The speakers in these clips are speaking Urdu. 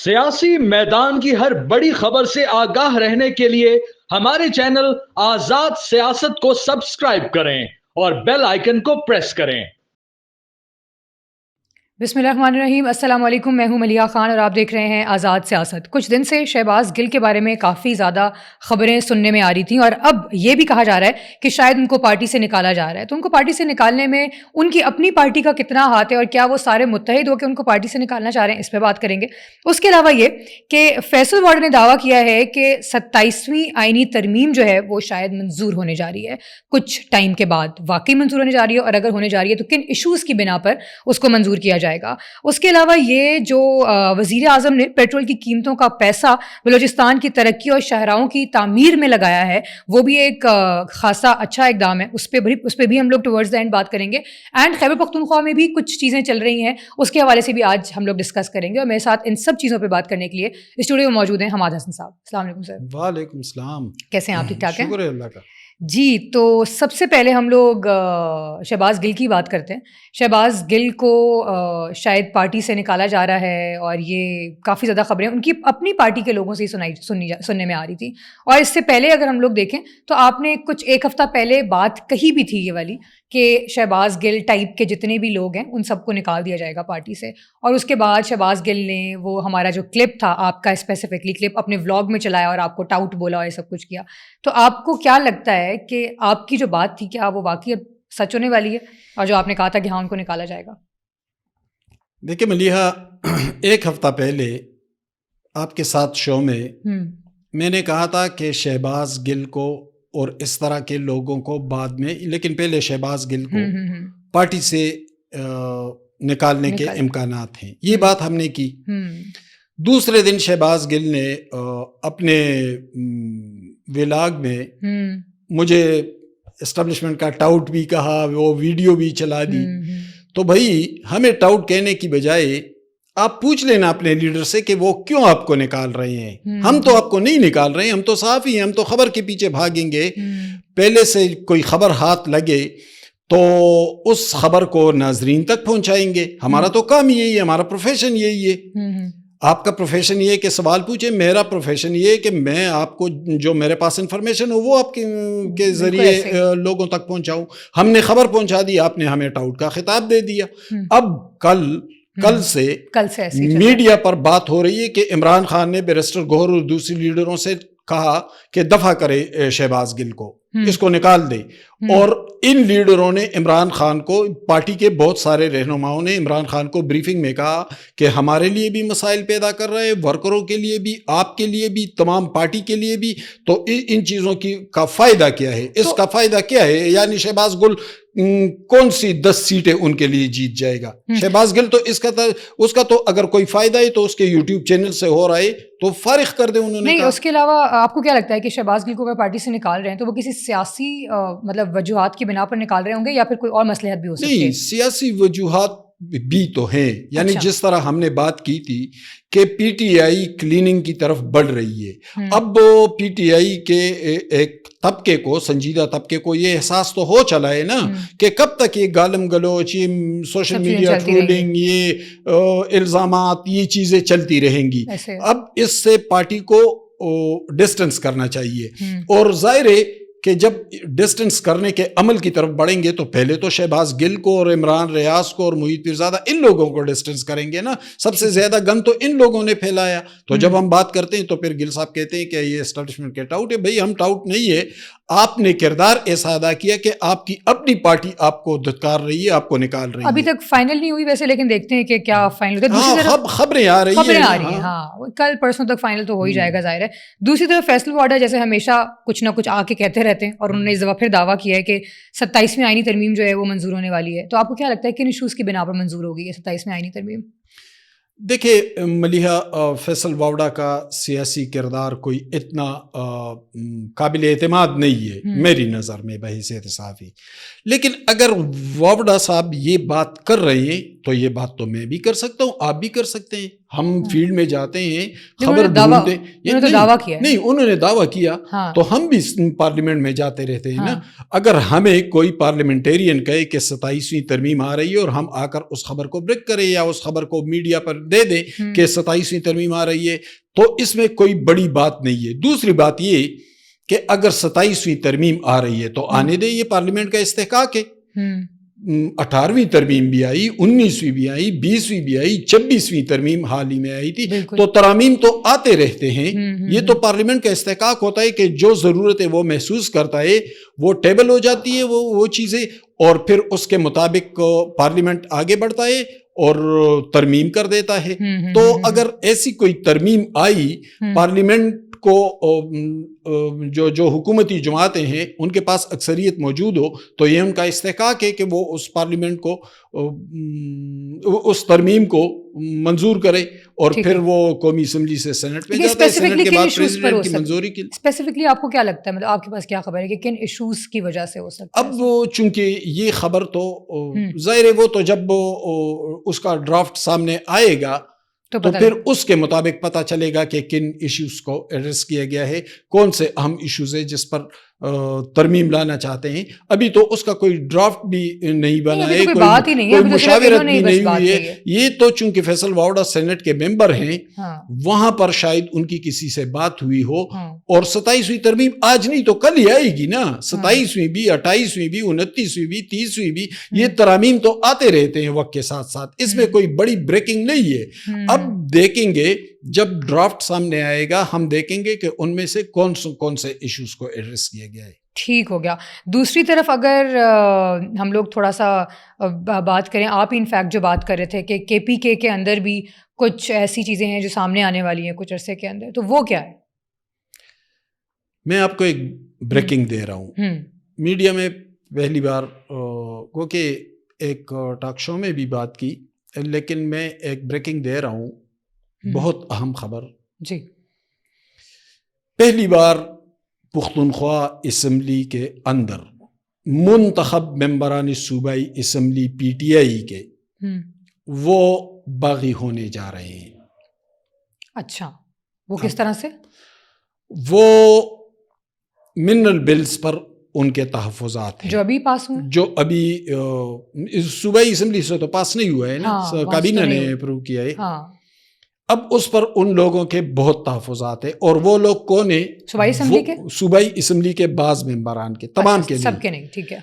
سیاسی میدان کی ہر بڑی خبر سے آگاہ رہنے کے لیے ہمارے چینل آزاد سیاست کو سبسکرائب کریں اور بیل آئیکن کو پریس کریں۔ بسم اللہ الرحمن الرحیم۔ السلام علیکم، میں ہوں ملیحہ خان اور آپ دیکھ رہے ہیں آزاد سیاست۔ کچھ دن سے شہباز گل کے بارے میں کافی زیادہ خبریں سننے میں آ رہی تھیں اور اب یہ بھی کہا جا رہا ہے کہ شاید ان کو پارٹی سے نکالا جا رہا ہے۔ تو ان کو پارٹی سے نکالنے میں ان کی اپنی پارٹی کا کتنا ہاتھ ہے اور کیا وہ سارے متحد ہو کے ان کو پارٹی سے نکالنا چاہ رہے ہیں، اس پہ بات کریں گے۔ اس کے علاوہ یہ کہ فیصل واڈا نے دعویٰ کیا ہے کہ 27ویں آئینی ترمیم جو ہے وہ شاید منظور ہونے جا رہی ہے کچھ ٹائم کے بعد۔ واقعی منظور ہونے جا رہی ہے، اور اگر ہونے جا رہی ہے تو کن ایشوز کی بنا پر اس کو منظور کیا جائے گا۔ اس کے علاوہ یہ جو وزیر اعظم نے پیٹرول کی قیمتوں کا پیسہ بلوچستان کی ترقی اور شاہراہوں کی تعمیر میں لگایا ہے، وہ بھی ایک خاصا اچھا اقدام ہے۔ اس پہ بھی ہم لوگ ٹورڈز دا اینڈ بات کریں گے۔ اینڈ خیبر پختونخوا میں بھی کچھ چیزیں چل رہی ہیں، اس کے حوالے سے بھی آج ہم لوگ ڈسکس کریں گے، اور میرے ساتھ ان سب چیزوں پہ بات کرنے کے لیے اسٹوڈیو میں موجود ہیں حماد حسن صاحب۔ السلام علیکم سر۔ وعلیکم السلام۔ کیسے ہیں آپ؟ ٹھیک ٹھاک ہیں؟ شکر ہے اللہ کا۔ جی، تو سب سے پہلے ہم لوگ شہباز گل کی بات کرتے ہیں۔ شہباز گل کو شاید پارٹی سے نکالا جا رہا ہے، اور یہ کافی زیادہ خبریں ان کی اپنی پارٹی کے لوگوں سے ہی سننے میں آ رہی تھی۔ اور اس سے پہلے اگر ہم لوگ دیکھیں تو آپ نے کچھ ایک ہفتہ پہلے بات کہی بھی تھی یہ والی کہ شہباز گل ٹائپ کے جتنے بھی لوگ ہیں ان سب کو نکال دیا جائے گا پارٹی سے۔ اور اس کے بعد شہباز گل نے وہ ہمارا جو کلپ تھا آپ کا اسپیسیفکلی کلپ اپنے ولاگ میں چلایا اور آپ کو ٹاؤٹ بولا اور یہ سب کچھ کیا۔ تو آپ کو کیا لگتا ہے کہ آپ کی جو بات تھی کیا وہ واقعی اب سچ ہونے والی ہے، اور جو آپ نے کہا تھا کہ ہاں ان کو نکالا جائے گا؟ دیکھیں ملیحہ، ایک ہفتہ پہلے آپ کے ساتھ شو میں نے کہا تھا کہ شہباز گل کو اور اس طرح کے لوگوں کو بعد میں، لیکن پہلے شہباز گل کو پارٹی سے نکالنے کے امکانات ہیں، یہ بات ہم نے کی۔ دوسرے دن شہباز گل نے اپنے ولاگ میں مجھے اسٹیبلشمنٹ کا ٹاؤٹ بھی کہا، وہ ویڈیو بھی چلا دی۔ تو بھائی ہمیں ٹاؤٹ کہنے کی بجائے آپ پوچھ لینا اپنے لیڈر سے کہ وہ کیوں آپ کو نکال رہے ہیں۔ ہم تو آپ کو نہیں نکال رہے ہیں، ہم تو صحافی ہیں، ہم تو خبر کے پیچھے بھاگیں گے۔ پہلے سے کوئی خبر ہاتھ لگے تو اس خبر کو ناظرین تک پہنچائیں گے، ہمارا تو کام یہی ہے، ہمارا پروفیشن یہی ہے۔ آپ کا پروفیشن یہ ہے کہ سوال پوچھیں، میرا پروفیشن یہ ہے کہ میں آپ کو جو میرے پاس انفارمیشن ہو وہ آپ کے ذریعے لوگوں تک پہنچاؤں۔ ہم نے خبر پہنچا دی، آپ نے ہمیں ٹاؤٹ کا خطاب دے دیا۔ اب کل سے میڈیا پر بات ہو رہی ہے کہ عمران خان نے بیرسٹر گوہر اور دوسری لیڈروں سے کہا کہ دفع کرے شہباز گل کو، اس کو نکال دے۔ اور ان لیڈروں نے عمران خان کو، پارٹی کے بہت سارے رہنماؤں نے عمران خان کو بریفنگ میں کہا کہ ہمارے لیے بھی مسائل پیدا کر رہے ہیں، ورکروں کے لیے بھی، آپ کے لیے بھی، تمام پارٹی کے لیے بھی۔ تو ان چیزوں کا فائدہ کیا ہے؟ اس کا فائدہ کیا ہے؟ یعنی شہباز گل کون سی 10 سیٹیں ان کے لیے جیت جائے گا؟ شہباز گل تو اس کا تو اگر کوئی فائدہ ہے تو اس کے یوٹیوب چینل سے ہو رہا ہے تو فارغ کر دیں انہوں نے۔ نہیں، اس کے علاوہ آپ کو کیا لگتا ہے کہ شہباز گل کو اگر پارٹی سے نکال رہے ہیں تو وہ کسی سیاسی مطلب وجوہات کی بنا پر نکال رہے ہوں گے، یا پھر کوئی اور مصلحت بھی ہو سکتی ہے؟ نہیں، سیاسی وجوہات بھی تو ہیں، یعنی جس طرح ہم نے بات کی تھی کہ پی ٹی آئی کلیننگ کی طرف بڑھ رہی ہے۔ اب پی ٹی آئی کے ایک طبقے کو، سنجیدہ طبقے کو یہ احساس تو ہو چلا ہے نا کہ کب تک یہ گالم گلوچ، یہ سوشل میڈیا ٹرولنگ، یہ الزامات، یہ چیزیں چلتی رہیں گی۔ اب اس سے پارٹی کو ڈسٹنس کرنا چاہیے، اور ظاہر ہے کہ جب ڈسٹنس کرنے کے عمل کی طرف بڑھیں گے تو پہلے تو شہباز گل کو اور عمران ریاض کو اور محیط پیرزادہ ان لوگوں کو ڈسٹنس کریں گے نا۔ سب سے زیادہ گن تو ان لوگوں نے پھیلایا۔ تو جب ہم بات کرتے ہیں تو پھر گل صاحب کہتے ہیں کہ یہ اسٹیبلشمنٹ کے ٹاؤٹ ہے۔ بھئی ہم ٹاؤٹ نہیں ہے، آپ نے کردار ایسا ادا کیا کہ آپ کی اپنی پارٹی آپ کو دھتکار رہی ہے، آپ کو نکال رہی ہے۔ ابھی تک فائنل نہیں ہوئی ویسے، لیکن دیکھتے ہیں کہ کیا فائنل ہوتا ہے۔ خبریں آ رہی ہیں، ہاں کل پرسوں تک فائنل تو ہو ہی جائے گا ظاہر ہے۔ دوسری طرف فیصل واڈا جیسے ہمیشہ کچھ نہ کچھ آ کے کہتے رہتے ہیں، اور انہوں نے اس دفعہ پھر دعویٰ کیا ہے کہ 27ویں آئینی ترمیم جو ہے وہ منظور ہونے والی ہے۔ تو آپ کو کیا لگتا ہے کن ایشوز کی بنا پر منظور ہوگی یہ 27ویں آئینی ترمیم؟ دیکھیں ملیحہ، فیصل واوڈا کا سیاسی کردار کوئی اتنا قابل اعتماد نہیں ہے میری نظر میں بحیثیت صحافی، لیکن اگر واوڈا صاحب یہ بات کر رہے ہیں تو یہ بات تو میں بھی کر سکتا ہوں, آپ بھی کر سکتے ہیں. ہم فیلڈ میں جاتے ہیں, خبر ڈھونڈتے ہیں. نہیں, انہوں نے دعویٰ کیا تو ہم بھی پارلیمنٹ میں جاتے رہتے ہیں نا. اگر ہمیں کوئی پارلیمنٹیرین کہے کہ 27ویں ترمیم آ رہی ہے اور ہم آ کر اس خبر کو بریک کریں یا اس خبر کو میڈیا پر دے دیں کہ 27ویں ترمیم آ رہی ہے, تو اس میں کوئی بڑی بات نہیں ہے. دوسری بات یہ کہ اگر 27ویں ترمیم آ رہی ہے تو آنے دیں, یہ پارلیمنٹ کا استحقاق ہے. 18ویں ترمیم بھی آئی, 19ویں بھی آئی, 20ویں بھی آئی, 26ویں ترمیم حال ہی میں آئی تھی. تو ترامیم تو آتے رہتے ہیں. یہ تو پارلیمنٹ کا استحقاق ہوتا ہے کہ جو ضرورت ہے وہ محسوس کرتا ہے, وہ ٹیبل ہو جاتی ہے وہ چیزیں, اور پھر اس کے مطابق پارلیمنٹ آگے بڑھتا ہے اور ترمیم کر دیتا ہے. تو اگر ایسی کوئی ترمیم آئی, پارلیمنٹ کو جو حکومتی جماعتیں ہیں ان کے پاس اکثریت موجود ہو, تو یہ ان کا استحقاق ہے کہ وہ اس پارلیمنٹ کو اس ترمیم کو منظور کرے, اور پھر وہ قومی اسمبلی سے سینٹ میں جاتا ہے. سینٹ کے بعد پریزیڈنٹ کی منظوری کے لیے. اسپیسیفکلی آپ کو کیا لگتا ہے, مطلب آپ کے پاس کیا خبر ہے کہ کن ایشوز کی وجہ سے ہو سکتا ہے؟ اب چونکہ یہ خبر تو ظاہر ہے, وہ تو جب اس کا ڈرافٹ سامنے آئے گا تو پھر اس کے مطابق پتہ چلے گا کہ کن ایشوز کو ایڈریس کیا گیا ہے, کون سے اہم ایشوز ہیں جس پر ترمیم لانا چاہتے ہیں. ابھی تو اس کا کوئی ڈرافٹ بھی نہیں بنا ہے, کوئی مشاورت بھی نہیں ہوئی ہے. یہ تو چونکہ فیصل واوڈا سینٹ کے ممبر ہیں, وہاں پر شاید ان کی کسی سے بات ہوئی ہو, اور 27ویں ترمیم آج نہیں تو کل ہی آئے گی نا. 27ویں بھی, 28ویں بھی, 29ویں بھی, 30ویں بھی, یہ ترامیم تو آتے رہتے ہیں وقت کے ساتھ ساتھ. اس میں کوئی بڑی بریکنگ نہیں ہے. اب دیکھیں گے جب ڈرافٹ سامنے آئے گا, ہم دیکھیں گے کہ ان میں سے کون سے ایشوز کو ایڈریس کیا گیا ہے. ٹھیک ہو گیا. دوسری طرف اگر ہم لوگ تھوڑا سا بات کریں, آپ ہی انفیکٹ جو بات کر رہے تھے کہ کے پی کے اندر بھی کچھ ایسی چیزیں ہیں جو سامنے آنے والی ہیں کچھ عرصے کے اندر, تو وہ کیا ہے؟ میں آپ کو ایک بریکنگ دے رہا ہوں. میڈیا میں پہلی بار کیونکہ ایک ٹاک شو میں بھی بات کی, لیکن میں ایک بریکنگ دے رہا ہوں, بہت اہم خبر. جی, پہلی بار پختونخوا اسمبلی کے اندر منتخب ممبران صوبائی اسمبلی پی ٹی آئی کے وہ باغی ہونے جا رہے ہیں. اچھا, وہ کس طرح سے؟ وہ منرل بلز پر ان کے تحفظات ہیں جو ابھی پاس ہوئے, جو ابھی صوبائی اسمبلی سے تو پاس نہیں ہوا ہے نا, کابینہ نے اپروو کیا ہے. اب اس پر ان لوگوں کے بہت تحفظات ہیں, اور وہ لوگ کون ہیں؟ صوبائی اسمبلی کے بعض ممبران کے, تمام کے سب کے نہیں, ٹھیک ہے.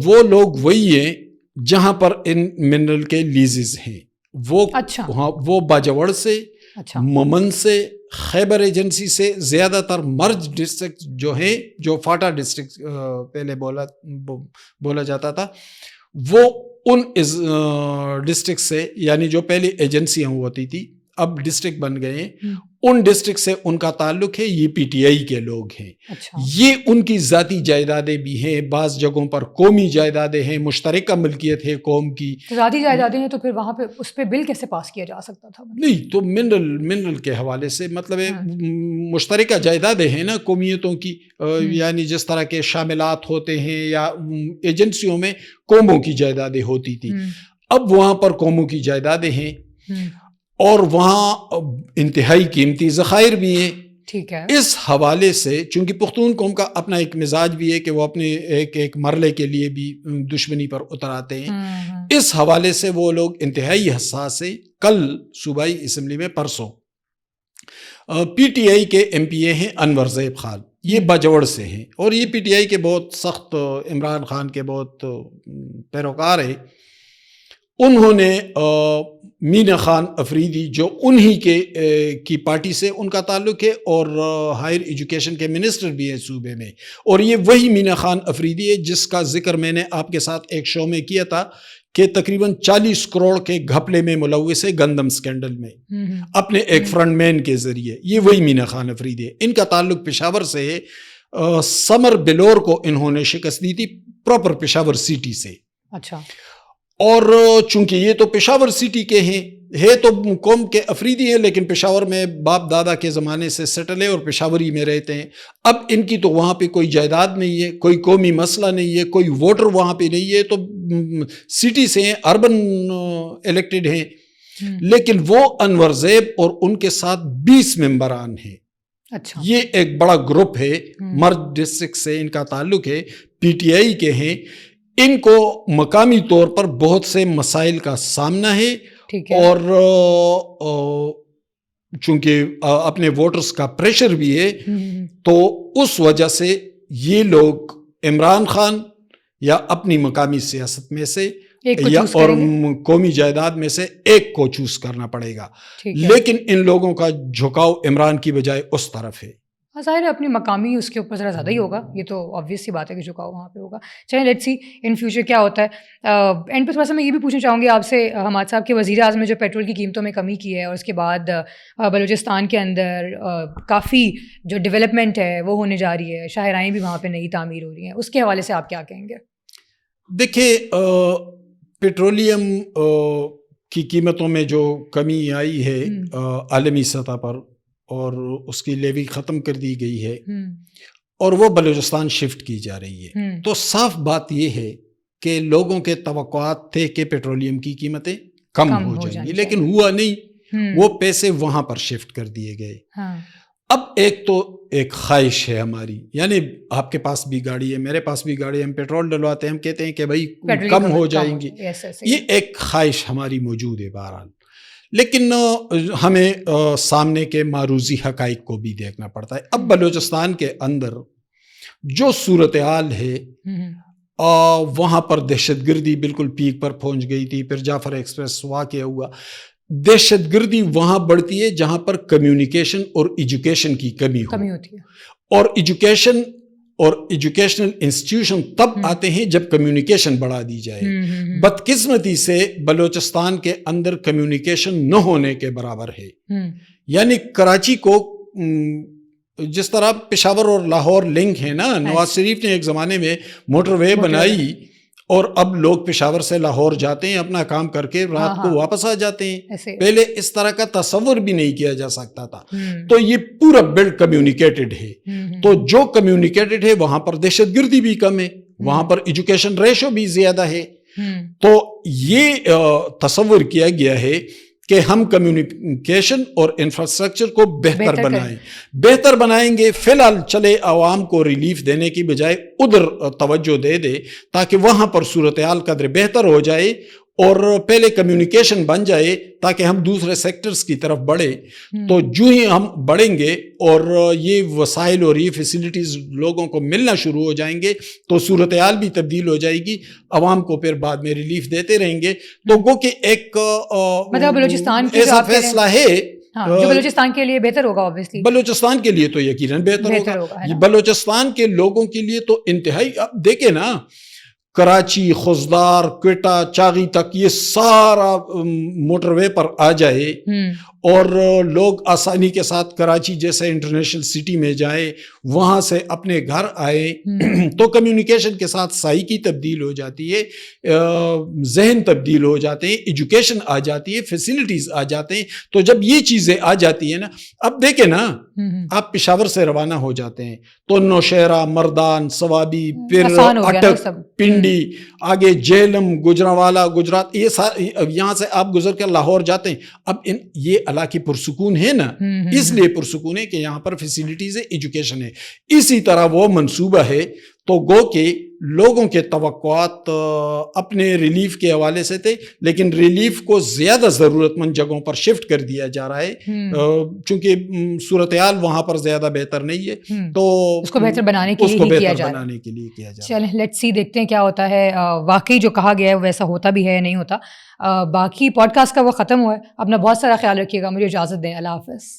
وہ لوگ وہی ہیں جہاں پر ان منرل کے لیزز ہیں. وہ باجوڑ سے, ممن سے, خیبر ایجنسی سے, زیادہ تر مرج ڈسٹرکٹ جو ہیں, جو فاٹا ڈسٹرکٹ پہلے بولا جاتا تھا, وہ ان ڈسٹرکٹ سے, یعنی جو پہلے ایجنسیاں ہوتی تھی اب ڈسٹرکٹ بن گئے ہیں, ان ڈسٹرکٹ سے ان کا تعلق ہے. یہ پی ٹی آئی کے لوگ ہیں. یہ ان کی ذاتی جائیدادیں بھی ہیں, بعض جگہوں پر قومی جائیدادیں ہیں, مشترکہ ملکیت ہے قوم کی. ذاتی جائیدادیں ہیں تو پھر وہاں پہ اس پہ بل کیسے پاس کیا جا سکتا تھا؟ نہیں تو منرل کے حوالے سے مطلب مشترکہ جائیدادیں ہیں نا قومیتوں کی, یعنی جس طرح کے شاملات ہوتے ہیں یا ایجنسیوں میں قوموں کی جائیدادیں ہوتی تھی, اب وہاں پر قوموں کی جائیدادیں ہیں, اور وہاں انتہائی قیمتی ذخائر بھی ہیں. ٹھیک ہے. اس حوالے سے چونکہ پختون قوم کا اپنا ایک مزاج بھی ہے کہ وہ اپنے ایک مرلے کے لیے بھی دشمنی پر اتر آتے ہیں, اس حوالے سے وہ لوگ انتہائی حساس ہیں. کل صوبائی اسمبلی میں پرسوں پی ٹی آئی کے ایم پی اے ہیں انور زیب خان, یہ باجوڑ سے ہیں, اور یہ پی ٹی آئی کے بہت سخت, عمران خان کے بہت پیروکار ہیں. انہوں نے مینا خان افریدی جو انہی کی پارٹی سے ان کا تعلق ہے, اور ہائر ایجوکیشن کے منسٹر بھی ہیں صوبے میں, اور یہ وہی مینا خان افریدی ہے جس کا ذکر میں نے آپ کے ساتھ ایک شو میں کیا تھا کہ تقریباً 40 کروڑ کے گھپلے میں ملوث ہے گندم سکینڈل میں اپنے ایک فرنٹ مین کے ذریعے. یہ وہی مینا خان افریدی ہے. ان کا تعلق پشاور سے ہے. سمر بلور کو انہوں نے شکست دی تھی پراپر پشاور سٹی سے. اچھا. اور چونکہ یہ تو پشاور سٹی کے ہیں, ہے تو قوم کے افریدی ہیں, لیکن پشاور میں باپ دادا کے زمانے سے سیٹل ہے اور پشاوری میں رہتے ہیں. اب ان کی تو وہاں پہ کوئی جائیداد نہیں ہے, کوئی قومی مسئلہ نہیں ہے, کوئی ووٹر وہاں پہ نہیں ہے, تو سٹی سے ہیں, اربن الیکٹڈ ہیں, لیکن وہ انور زیب اور ان کے ساتھ 20 ممبران ہیں. اچھا, یہ ایک بڑا گروپ ہے, مرج ڈسٹرکٹ سے ان کا تعلق ہے, پی ٹی آئی کے ہیں. ان کو مقامی طور پر بہت سے مسائل کا سامنا ہے, اور چونکہ اپنے ووٹرز کا پریشر بھی ہے, تو اس وجہ سے یہ لوگ عمران خان یا اپنی مقامی سیاست میں سے یا اور قومی جائیداد میں سے ایک کو چوز کرنا پڑے گا, لیکن ان لوگوں کا جھکاؤ عمران کی بجائے اس طرف ہے. ظاہر ہے اپنی مقامی اس کے اوپر ذرا زیادہ ہی ہوگا, یہ تو آبویس سی بات ہے کہ جھکاؤ وہاں پہ ہوگا. چلیں لیٹس سی ان فیوچر کیا ہوتا ہے. اینڈ پہ تھوڑا سا میں یہ بھی پوچھنا چاہوں گی آپ سے, حماد صاحب کے وزیر اعظم نے جو پیٹرول کی قیمتوں میں کمی کی ہے اور اس کے بعد بلوچستان کے اندر کافی جو ڈیولپمنٹ ہے وہ ہونے جا رہی ہے, شاہراہیں بھی وہاں پہ نئی تعمیر ہو رہی ہیں, اس کے حوالے سے آپ کیا کہیں گے؟ دیکھیے, پیٹرولیم کی قیمتوں میں جو کمی آئی ہے عالمی سطح پر, اور اس کی لیوی ختم کر دی گئی ہے اور وہ بلوچستان شفٹ کی جا رہی ہے, تو صاف بات یہ ہے کہ لوگوں کے توقعات تھے کہ پیٹرولیم کی قیمتیں کم ہو جائیں گی, لیکن ہوا نہیں, وہ پیسے وہاں پر شفٹ کر دیے گئے. اب ایک خواہش ہے ہماری, یعنی آپ کے پاس بھی گاڑی ہے, میرے پاس بھی گاڑی ہے, ہم پیٹرول ڈلواتے ہیں, ہم کہتے ہیں کہ بھائی کم ہو جائیں گی, یہ ایک خواہش ہماری موجود ہے بہرحال, لیکن ہمیں سامنے کے معروضی حقائق کو بھی دیکھنا پڑتا ہے. اب بلوچستان کے اندر جو صورتحال ہے, وہاں پر دہشت گردی بالکل پیک پر پہنچ گئی تھی, پھر جعفر ایکسپریس واقعہ ہوا. دہشت گردی وہاں بڑھتی ہے جہاں پر کمیونیکیشن اور ایجوکیشن کی کمی ہوتی ہے, اور ایجوکیشن اور ایجوکیشنل انسٹیٹیوشن تب آتے ہیں جب کمیونیکیشن بڑھا دی جائے. بدقسمتی سے بلوچستان کے اندر کمیونیکیشن نہ ہونے کے برابر ہے. یعنی کراچی کو جس طرح پشاور اور لاہور لنک ہے نا, نواز شریف نے ایک زمانے میں موٹر وے بنائی, اور اب لوگ پشاور سے لاہور جاتے ہیں, اپنا کام کر کے رات کو واپس آ جاتے ہیں. پہلے اس طرح کا تصور بھی نہیں کیا جا سکتا تھا. تو یہ پورا بیلٹ کمیونیکیٹڈ ہے, تو جو کمیونیکیٹڈ ہے وہاں پر دہشت گردی بھی کم ہے, وہاں پر ایجوکیشن ریشو بھی زیادہ ہے. تو یہ تصور کیا گیا ہے کہ ہم کمیونیکیشن اور انفراسٹرکچر کو بہتر بنائیں گے. فی الحال چلے عوام کو ریلیف دینے کی بجائے ادھر توجہ دے تاکہ وہاں پر صورتحال قدر بہتر ہو جائے, اور پہلے کمیونیکیشن بن جائے تاکہ ہم دوسرے سیکٹرز کی طرف بڑھیں. تو جو ہی ہم بڑھیں گے اور یہ وسائل اور یہ فیسلٹیز لوگوں کو ملنا شروع ہو جائیں گے, تو صورتحال بھی تبدیل ہو جائے گی, عوام کو پھر بعد میں ریلیف دیتے رہیں گے. تو گو کہ ایک مطلب بلوچستان کی ایسا فیصلہ ہے جو بلوچستان کے لیے بہتر ہوگا. اوبویسلی بلوچستان کے لیے تو یقیناً بہتر ہوگا. بلوچستان کے لوگوں کے لیے تو انتہائی, اب دیکھیں نا, کراچی, خوزدار, کوئٹہ, چاغی تک یہ سارا موٹر وے پر آ جائے اور لوگ آسانی کے ساتھ کراچی جیسے انٹرنیشنل سٹی میں جائیں, وہاں سے اپنے گھر آئے, تو کمیونیکیشن کے ساتھ سائیکی تبدیل ہو جاتی ہے, ذہن تبدیل ہو جاتے ہیں, ایجوکیشن آ جاتی ہے, فیسلٹیز آ جاتے ہیں. تو جب یہ چیزیں آ جاتی ہیں نا, اب دیکھیں نا, آپ پشاور سے روانہ ہو جاتے ہیں تو نوشہرہ, مردان, سوابی, پھر اٹک, پنڈی, آگے جہلم, گجرانوالہ, گجرات, یہ یہاں سے آپ گزر کر لاہور جاتے ہیں. اب یہ علاقے پرسکون ہے نا, اس لیے پرسکون ہے کہ یہاں پر فیسلٹیز ہے, ایجوکیشن ہے. اسی طرح وہ منصوبہ ہے, تو گو کہ لوگوں کے توقعات اپنے ریلیف کے حوالے سے تھے, لیکن ریلیف کو زیادہ ضرورت مند جگہوں پر شفٹ کر دیا جا رہا ہے, چونکہ صورتحال وہاں پر زیادہ بہتر نہیں ہے, تو اس کو بہتر بنانے کے لیے کیا جا رہا ہے. چلیں لیٹس سی, دیکھتے ہیں کیا ہوتا ہے. واقعی جو کہا گیا ہے ویسا ہوتا بھی ہے یا نہیں ہوتا. باقی پوڈ کاسٹ کا وہ ختم ہوا ہے. اپنا بہت سارا خیال رکھیے گا. مجھے اجازت دیں. اللہ حافظ.